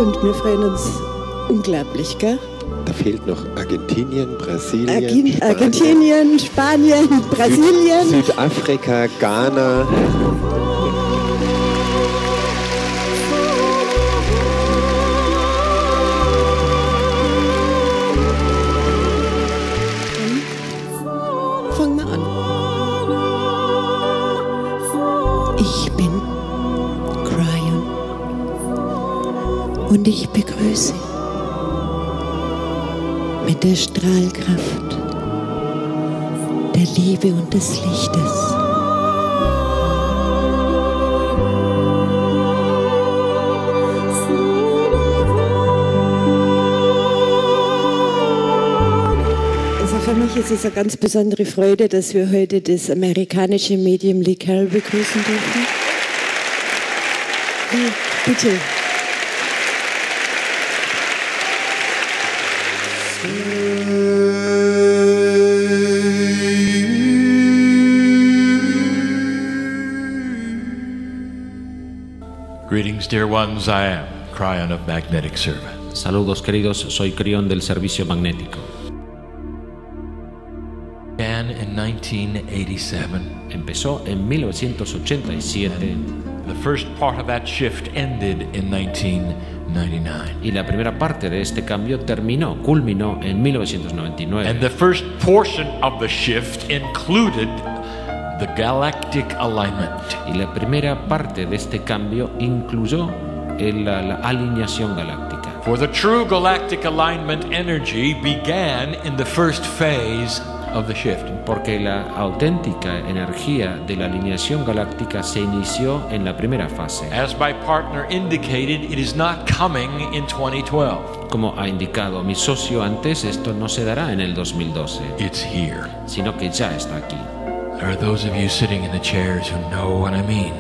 und wir freuen uns unglaublich, gell? Da fehlt noch Argentinien, Brasilien, Argentinien, Spanien, Brasilien. Südafrika, Ghana. Fangen wir an. Ich bin Kryon und ich begrüße mit der Strahlkraft der Liebe und des Lichtes für mich ist es eine ganz besondere Freude, dass wir heute das amerikanische Medium Lee Carroll begrüßen dürfen. Bitte. Greetings, dear ones. I am Kryon of Magnetic Servant. Saludos, queridos. Soy Kryon del Servicio Magnético. Began in 1987. Empezó en 1987. The first part of that shift ended in 1999. Y la primera parte de este cambio culminó en 1999. And the first portion of the shift included the galactic alignment. Y la primera parte de este cambio incluyó la alineación galáctica. For the true galactic alignment energy began in the first phase of the shift. Porque la auténtica energía de la alineación galáctica se inició en la primera fase. As my partner indicated, it is not coming in 2012. Como ha indicado mi socio antes, esto no se dará en el 2012. It's here. Sino que ya está aquí. There are those of you sitting in the chairs who know what I mean.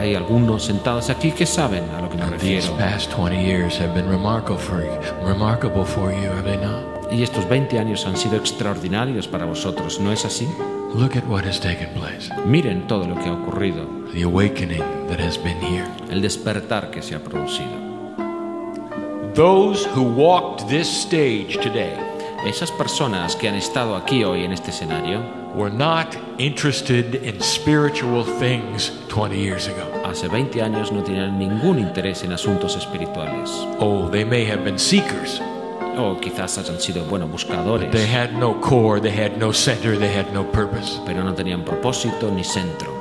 Hay algunos sentados aquí que saben a lo que me refiero. These past 20 years have been remarkable for you, have they not? Y estos 20 años han sido extraordinarios para vosotros, ¿no es así? Look at what has taken place. Miren todo lo que ha ocurrido. The awakening that has been here. El despertar que se ha producido. Those who walked this stage today. Esas personas que han estado aquí hoy en este escenario were not interested in spiritual things 20 years ago. Hace 20 años no tenían ningún interés en asuntos espirituales. Oh, they may have been seekers. O quizás hayan sido buscadores. They had no core, they had no center, they had no purpose. Pero no tenían propósito ni centro.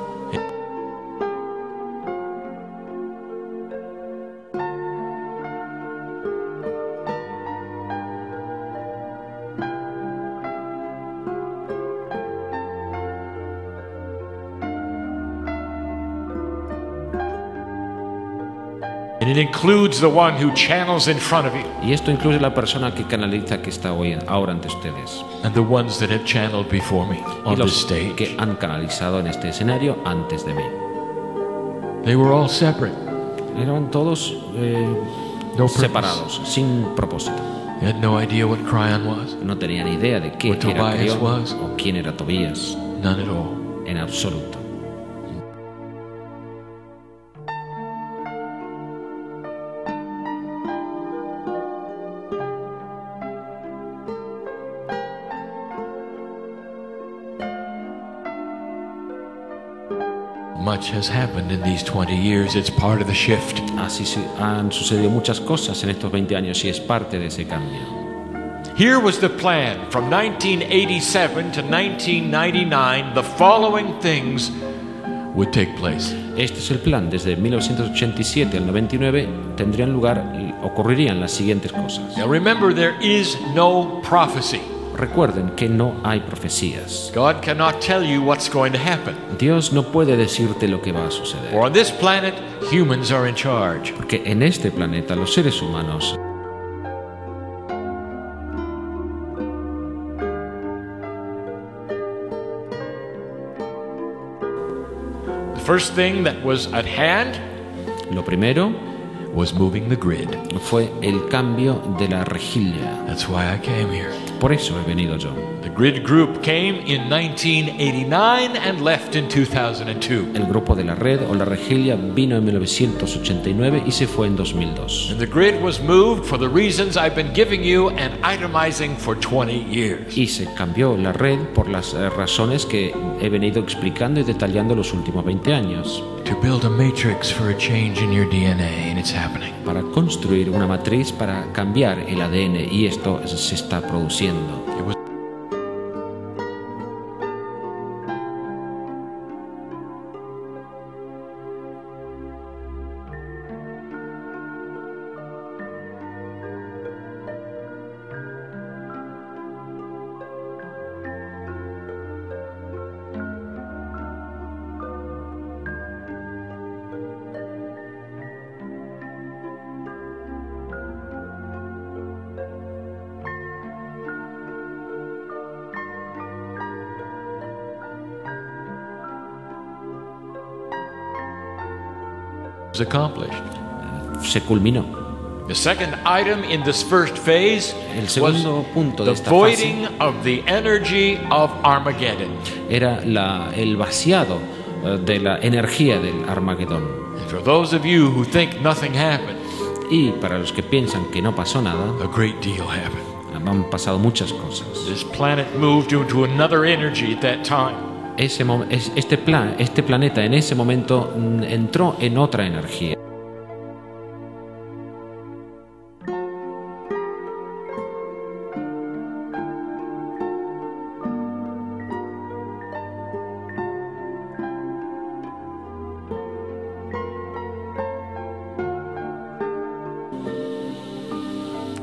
And it includes the one who channels in front of you. Y esto incluye la persona que canaliza que está ahora ante ustedes. And the ones that have channeled before me on this stage. Que han canalizado en este escenario antes de mí. They were all separate. Eran todos separados, sin propósito. They had no idea what Kryon was. No tenían idea de qué era Kryon o quién era Tobías. None at all. En absoluto. Much has happened in these 20 years. It's part of the shift. Así han sucedido muchas cosas en estos 20 años y es parte de ese cambio. Here was the plan from 1987 to 1999. The following things would take place. Este es el plan. Desde 1987 al 99 ocurrirían las siguientes cosas. Now remember, there is no prophecy. Recuerden que no hay profecías. God cannot tell you what's going to happen. Dios no puede decirte lo que va a suceder. For on this planet, humans are in charge. Porque en este planeta los seres humanos the first thing that was at hand, lo primero, was moving the grid. Fue el cambio de la rejilla. That's why I came here. Por eso he venido yo. The grid group came in 1989 and left in 2002. El grupo de la red o la regilia vino en 1989 y se fue en 2002. And the grid was moved for the reasons I've been giving you and itemizing for 20 years. Y se cambió la red por las razones que he venido explicando y detallando los últimos 20 años. To build a matrix for a change in your DNA, and it's happening. Para construir una matriz para cambiar el ADN, y esto se está produciendo. Was accomplished. Se culminó. The second item in this first phase El segundo punto de the esta fase voiding of the energy of Armageddon. era el vaciado de la energía del Armagedón. And for those of you who think nothing happened, Y para los que piensan que no pasó nada, a great deal happened. han pasado muchas cosas. This planet moved into another energy at that time. Este planeta en ese momento entró en otra energía.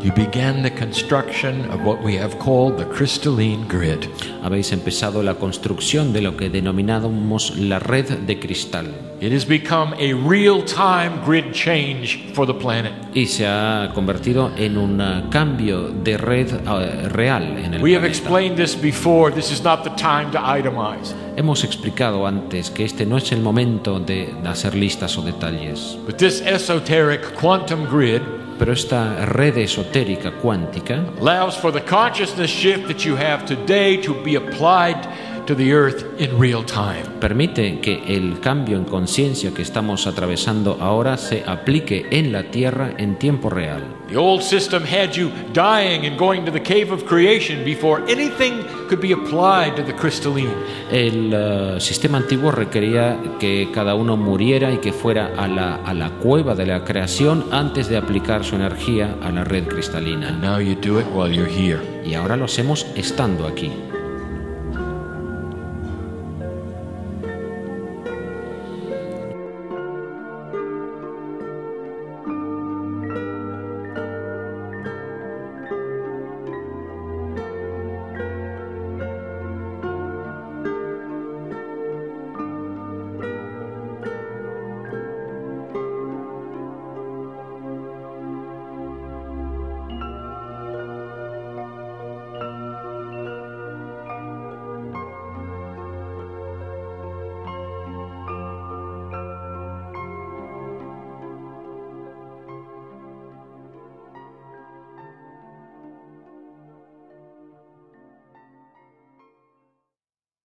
You began the construction of what we have called the crystalline grid. Habéis empezado la construcción de lo que denominamos la red de cristal. It has become a real-time grid change for the planet. Y se ha convertido en un cambio de red real en el We have planeta. explained this before. This is not the time to itemize. Hemos explicado antes que este no es el momento de hacer listas o detalles. But this esoteric quantum grid Pero esta red esotérica cuántica allows for the consciousness shift that you have today to be applied to the earth in real time. permite que el cambio en conciencia que estamos atravesando ahora se aplique en la Tierra en tiempo real. The old system had you dying and going to the cave of creation before anything could be applied to the crystalline. El sistema antiguo requería que cada uno muriera y que fuera a la cueva de la creación antes de aplicar su energía a la red cristalina. Now you do it while you're here. Y ahora lo hacemos estando aquí.